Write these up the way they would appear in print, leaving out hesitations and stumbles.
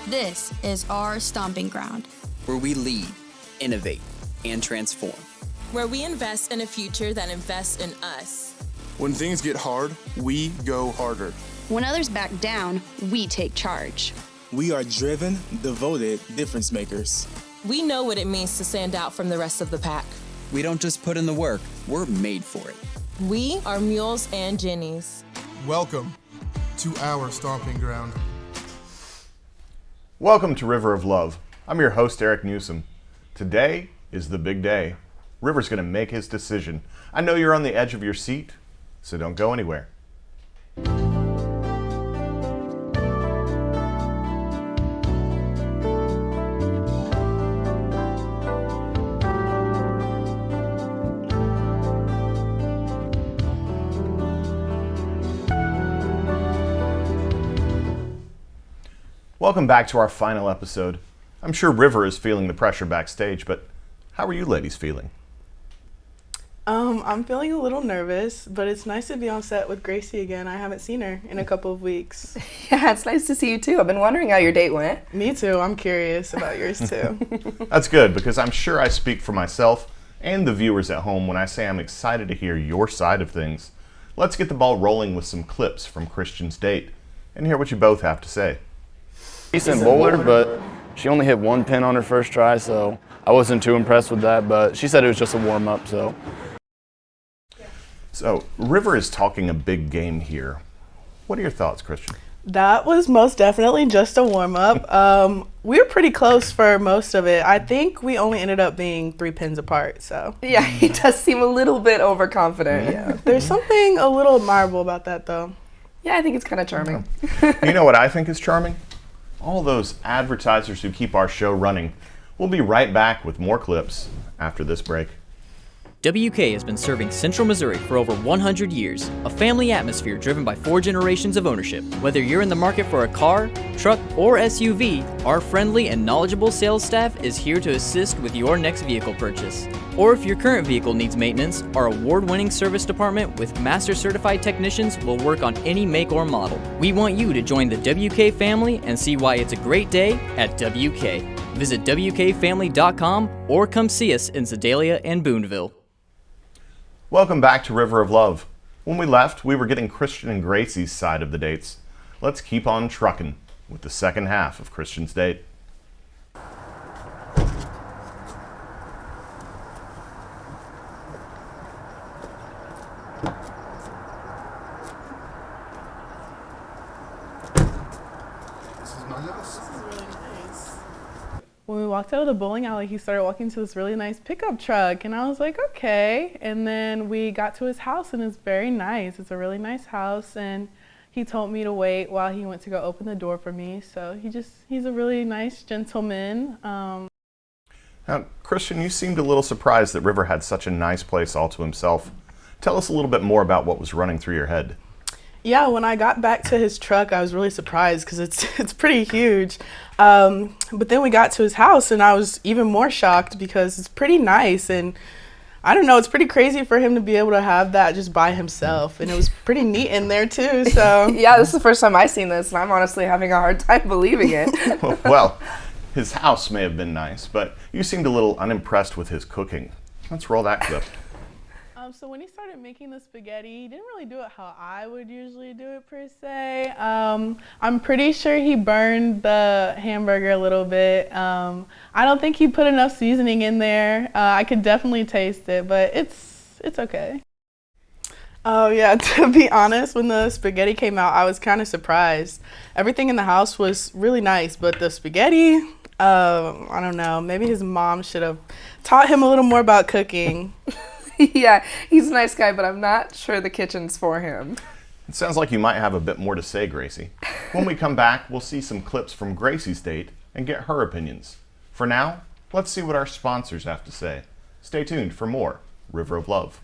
This is our stomping ground, where we lead, innovate, and transform. Where we invest in a future that invests in us. When things get hard, we go harder. When others back down, we take charge. We are driven, devoted difference makers. We know what it means to stand out from the rest of the pack. We don't just put in the work, we're made for it. We are Mules and Jennies. Welcome to our stomping ground. Welcome to River of Love. I'm your host, Eric Newsom. Today is the big day. River's going to make his decision. I know you're on the edge of your seat, so don't go anywhere. Welcome back to our final episode. I'm sure River is feeling the pressure backstage, but how are you ladies feeling? I'm feeling a little nervous, but it's nice to be on set with Gracie again. I haven't seen her in a couple of weeks. Yeah, it's nice to see you too. I've been wondering how your date went. Me too. I'm curious about yours too. That's good, because I'm sure I speak for myself and the viewers at home when I say I'm excited to hear your side of things. Let's get the ball rolling with some clips from Christian's date and hear what you both have to say. Decent bowler, but she only hit one pin on her first try, so I wasn't too impressed with that, but she said it was just a warm-up, so. So, River is talking a big game here. What are your thoughts, Christian? That was most definitely just a warm-up. We were pretty close for most of it. I think we only ended up being 3 pins apart, so. Yeah, he does seem a little bit overconfident. Yeah. There's something a little admirable about that, though. Yeah, I think it's kind of charming. You know what I think is charming? All those advertisers who keep our show running. We'll be right back with more clips after this break. WK has been serving Central Missouri for over 100 years, a family atmosphere driven by 4 generations of ownership. Whether you're in the market for a car, truck, or SUV, our friendly and knowledgeable sales staff is here to assist with your next vehicle purchase. Or if your current vehicle needs maintenance, our award-winning service department with master certified technicians will work on any make or model. We want you to join the WK family and see why it's a great day at WK. Visit WKFamily.com or come see us in Sedalia and Booneville. Welcome back to River of Love. When we left, we were getting Christian and Gracie's side of the dates. Let's keep on trucking with the second half of Christian's date. When we walked out of the bowling alley, he started walking to this really nice pickup truck, and I was like, okay. And then we got to his house, and it's very nice. It's a really nice house, and he told me to wait while he went to go open the door for me. So he's a really nice gentleman. Now, Christian, you seemed a little surprised that River had such a nice place all to himself. Tell us a little bit more about what was running through your head. Yeah, when I got back to his truck, I was really surprised because it's pretty huge. But then we got to his house, and I was even more shocked because it's pretty nice. And I don't know, it's pretty crazy for him to be able to have that just by himself. And it was pretty neat in there, too. So yeah, this is the first time I've seen this, and I'm honestly having a hard time believing it. Well, his house may have been nice, but you seemed a little unimpressed with his cooking. Let's roll that clip. So when he started making the spaghetti, he didn't really do it how I would usually do it per se. I'm pretty sure he burned the hamburger a little bit. I don't think he put enough seasoning in there. I could definitely taste it, but it's okay. Oh yeah, to be honest, when the spaghetti came out, I was kind of surprised. Everything in the house was really nice, but the spaghetti, I don't know, maybe his mom should have taught him a little more about cooking. Yeah, he's a nice guy, but I'm not sure the kitchen's for him. It sounds like you might have a bit more to say, Gracie. When we come back, we'll see some clips from Gracie's date and get her opinions. For now, let's see what our sponsors have to say. Stay tuned for more River of Love.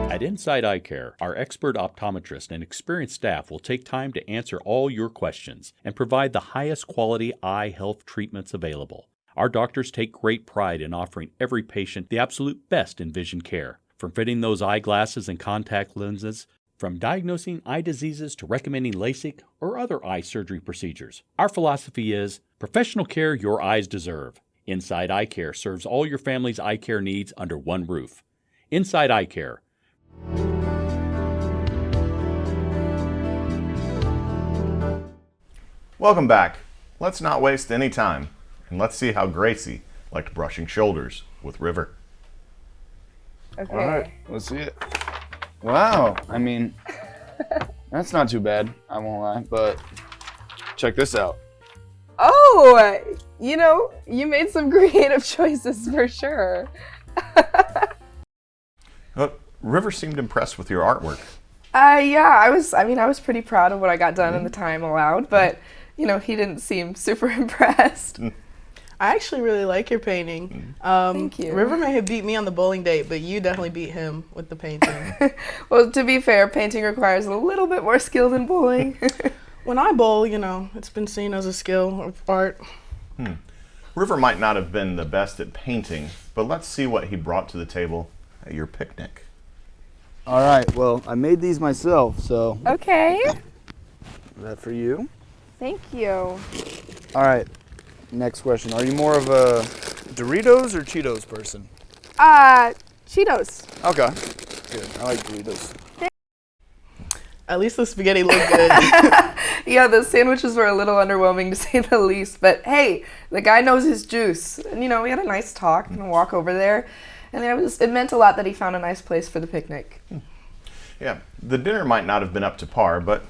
At Inside Eye Care, our expert optometrist and experienced staff will take time to answer all your questions and provide the highest quality eye health treatments available. Our doctors take great pride in offering every patient the absolute best in vision care. From fitting those eyeglasses and contact lenses From diagnosing eye diseases to recommending LASIK or other eye surgery procedures, our philosophy is professional care your eyes deserve. Inside Eye Care serves all your family's eye care needs under one roof. Inside Eye Care. Welcome back. Let's not waste any time, and let's see how Gracie liked brushing shoulders with River. Okay. All right, let's see it. Wow, I mean, that's not too bad, I won't lie, but check this out. Oh, you made some creative choices for sure. River seemed impressed with your artwork. Yeah, I was pretty proud of what I got done in the time allowed, but, he didn't seem super impressed. I actually really like your painting. Thank you. River may have beat me on the bowling date, but you definitely beat him with the painting. Well, to be fair, painting requires a little bit more skill than bowling. When I bowl, it's been seen as a skill of art. River might not have been the best at painting, but let's see what he brought to the table at your picnic. All right, well, I made these myself, so. Okay. That for you. Thank you. All right, next question. Are you more of a Doritos or Cheetos person? Cheetos. Okay, good. I like Doritos. At least the spaghetti looked good. Yeah, the sandwiches were a little underwhelming to say the least, but hey, the guy knows his juice. And we had a nice talk and a walk over there, and it meant a lot that he found a nice place for the picnic. Yeah, the dinner might not have been up to par, but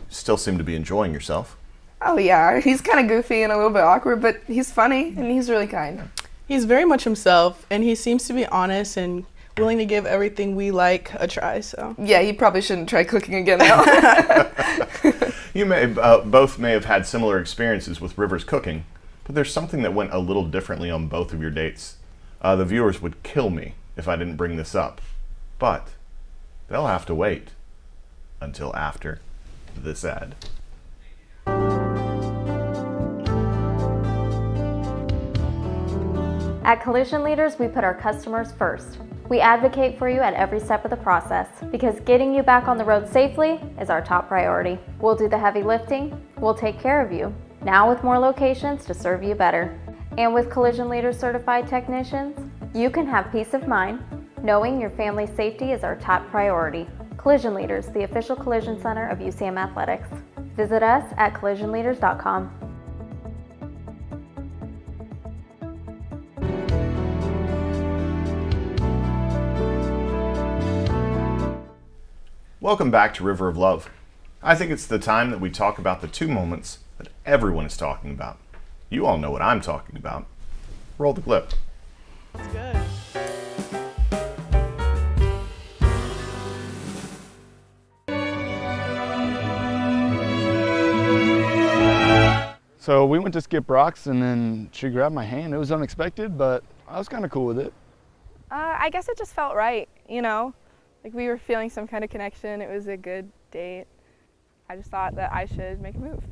still seemed to be enjoying yourself. Oh yeah, he's kind of goofy and a little bit awkward, but he's funny and he's really kind. He's very much himself, and he seems to be honest and willing to give everything we like a try, so. Yeah, he probably shouldn't try cooking again now. You both may have had similar experiences with River's cooking, but there's something that went a little differently on both of your dates. The viewers would kill me if I didn't bring this up, but they'll have to wait until after this ad. At Collision Leaders, we put our customers first. We advocate for you at every step of the process because getting you back on the road safely is our top priority. We'll do the heavy lifting, we'll take care of you, now with more locations to serve you better. And with Collision Leaders certified technicians, you can have peace of mind knowing your family's safety is our top priority. Collision Leaders, the official collision center of UCM Athletics. Visit us at collisionleaders.com. Welcome back to River of Love. I think it's the time that we talk about the two moments that everyone is talking about. You all know what I'm talking about. Roll the clip. That's good. So we went to skip rocks and then she grabbed my hand. It was unexpected, but I was kind of cool with it. I guess it just felt right, Like we were feeling some kind of connection. It was a good date. I just thought that I should make a move.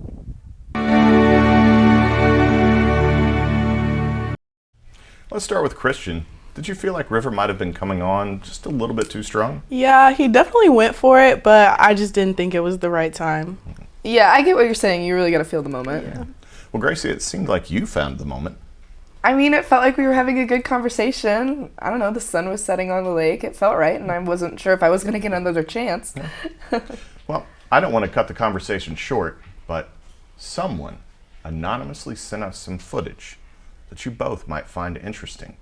Let's start with Christian. Did you feel like River might have been coming on just a little bit too strong? Yeah, he definitely went for it, but I just didn't think it was the right time. Yeah, I get what you're saying. You really got to feel the moment. Yeah. Well, Gracie, it seemed like you found the moment. I mean, it felt like we were having a good conversation. I don't know, the sun was setting on the lake. It felt right, and I wasn't sure if I was going to get another chance. Yeah. Well, I don't want to cut the conversation short, but someone anonymously sent us some footage that you both might find interesting.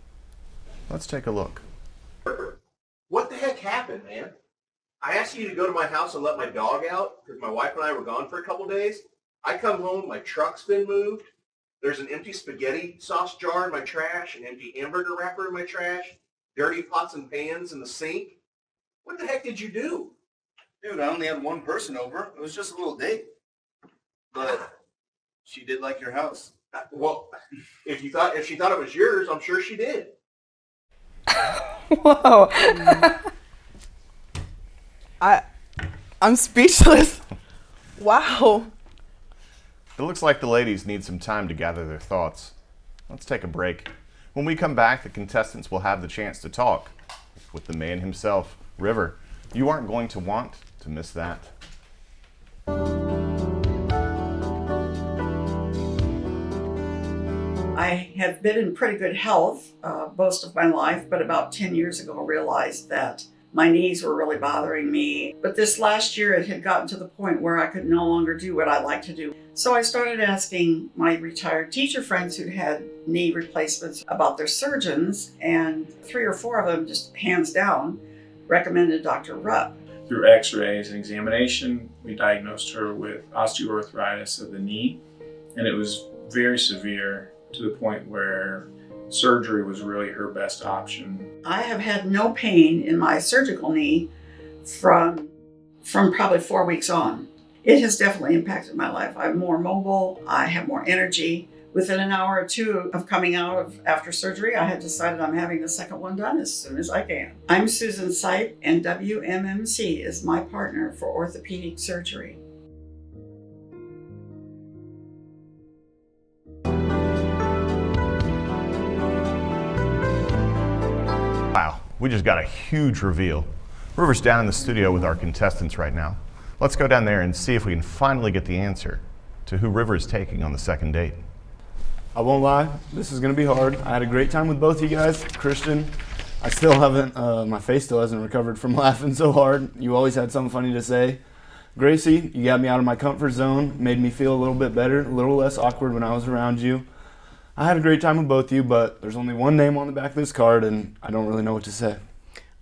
Let's take a look. What the heck happened, man? I asked you to go to my house and let my dog out because my wife and I were gone for a couple days. I come home, my truck's been moved. There's an empty spaghetti sauce jar in my trash, an empty hamburger wrapper in my trash, dirty pots and pans in the sink. What the heck did you do? Dude, I only had one person over. It was just a little date. But she did like your house. Well, if she thought it was yours, I'm sure she did. Whoa. I'm speechless. Wow. It looks like the ladies need some time to gather their thoughts. Let's take a break. When we come back, the contestants will have the chance to talk with the man himself, River. You aren't going to want to to miss that. I have been in pretty good health most of my life, but about 10 years ago realized that my knees were really bothering me. But this last year it had gotten to the point where I could no longer do what I like to do. So I started asking my retired teacher friends who'd had knee replacements about their surgeons, and 3 or 4 of them, just hands down, recommended Dr. Rupp. Through x-rays and examination, we diagnosed her with osteoarthritis of the knee, and it was very severe to the point where surgery was really her best option. I have had no pain in my surgical knee from probably 4 weeks on. It has definitely impacted my life. I'm more mobile, I have more energy. Within an hour or two of coming out of after surgery, I had decided I'm having the second one done as soon as I can. I'm Susan Sipe, and WMMC is my partner for orthopedic surgery. Wow, we just got a huge reveal. River's down in the studio with our contestants right now. Let's go down there and see if we can finally get the answer to who River is taking on the second date. I won't lie, this is gonna be hard. I had a great time with both you guys. Christian, I still haven't, my face still hasn't recovered from laughing so hard. You always had something funny to say. Gracie, you got me out of my comfort zone, made me feel a little bit better, a little less awkward when I was around you. I had a great time with both of you, but there's only one name on the back of this card, and I don't really know what to say.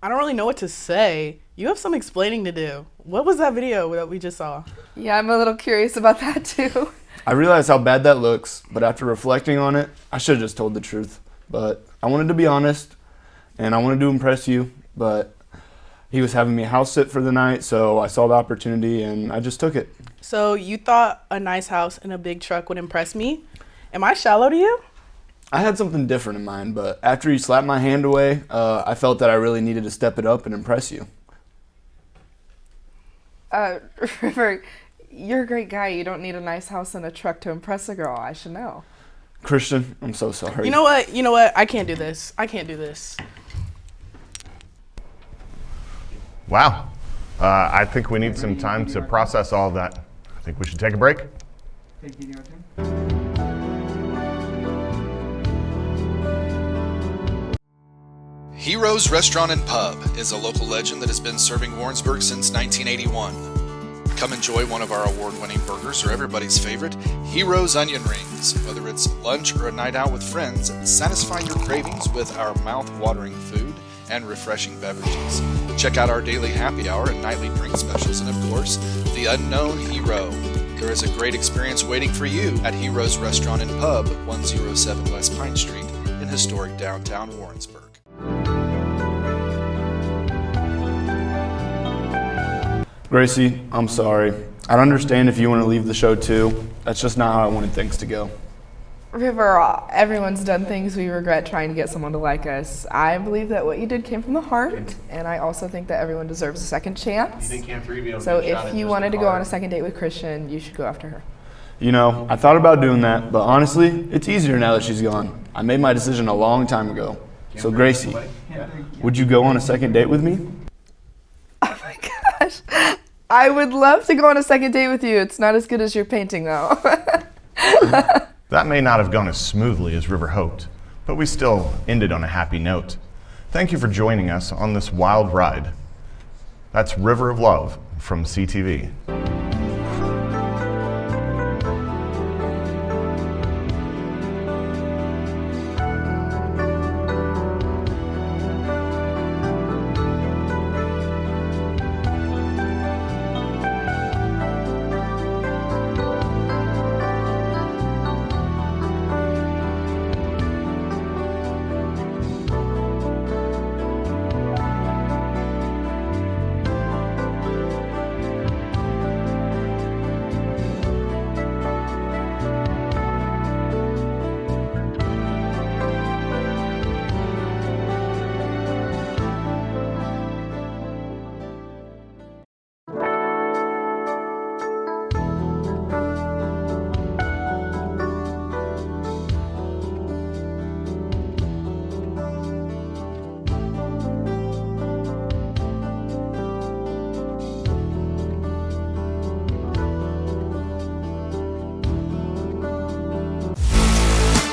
I don't really know what to say. You have some explaining to do. What was that video that we just saw? Yeah, I'm a little curious about that too. I realize how bad that looks, but after reflecting on it, I should have just told the truth. But I wanted to be honest, and I wanted to impress you, but he was having me house sit for the night, so I saw the opportunity and I just took it. So you thought a nice house and a big truck would impress me? Am I shallow to you? I had something different in mind, but after you slapped my hand away, I felt that I really needed to step it up and impress you. River, you're a great guy. You don't need a nice house and a truck to impress a girl. I should know. Christian, I'm so sorry. You know what? I can't do this. I can't do this. Wow. I think we need some time to process all of that. I think we should take a break. Heroes Restaurant and Pub is a local legend that has been serving Warrensburg since 1981. Come enjoy one of our award-winning burgers or everybody's favorite, Heroes Onion Rings. Whether it's lunch or a night out with friends, satisfy your cravings with our mouth-watering food and refreshing beverages. Check out our daily happy hour and nightly drink specials, and of course, the unknown hero. There is a great experience waiting for you at Heroes Restaurant and Pub, 107 West Pine Street in historic downtown Warrensburg. Gracie, I'm sorry. I understand if you want to leave the show too. That's just not how I wanted things to go. River, everyone's done things we regret trying to get someone to like us. I believe that what you did came from the heart, and I also think that everyone deserves a second chance. So if you wanted to go on a second date with Christian, you should go after her. You know, I thought about doing that, but honestly, it's easier now that she's gone. I made my decision a long time ago. So Gracie, would you go on a second date with me? Oh my gosh. I would love to go on a second date with you. It's not as good as your painting though. That may not have gone as smoothly as River hoped, but we still ended on a happy note. Thank you for joining us on this wild ride. That's River of Love from CTV.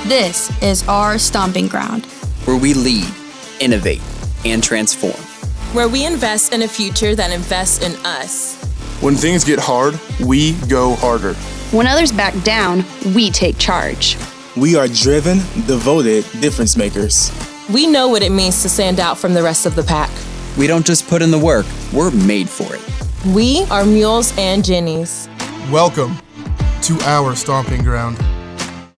This is our stomping ground. where we lead, innovate, and transform. Where we invest in a future that invests in us. When things get hard, we go harder. When others back down, we take charge. We are driven, devoted difference makers. We know what it means to stand out from the rest of the pack. We don't just put in the work, we're made for it. We are Mules and Jennies. Welcome to our stomping ground.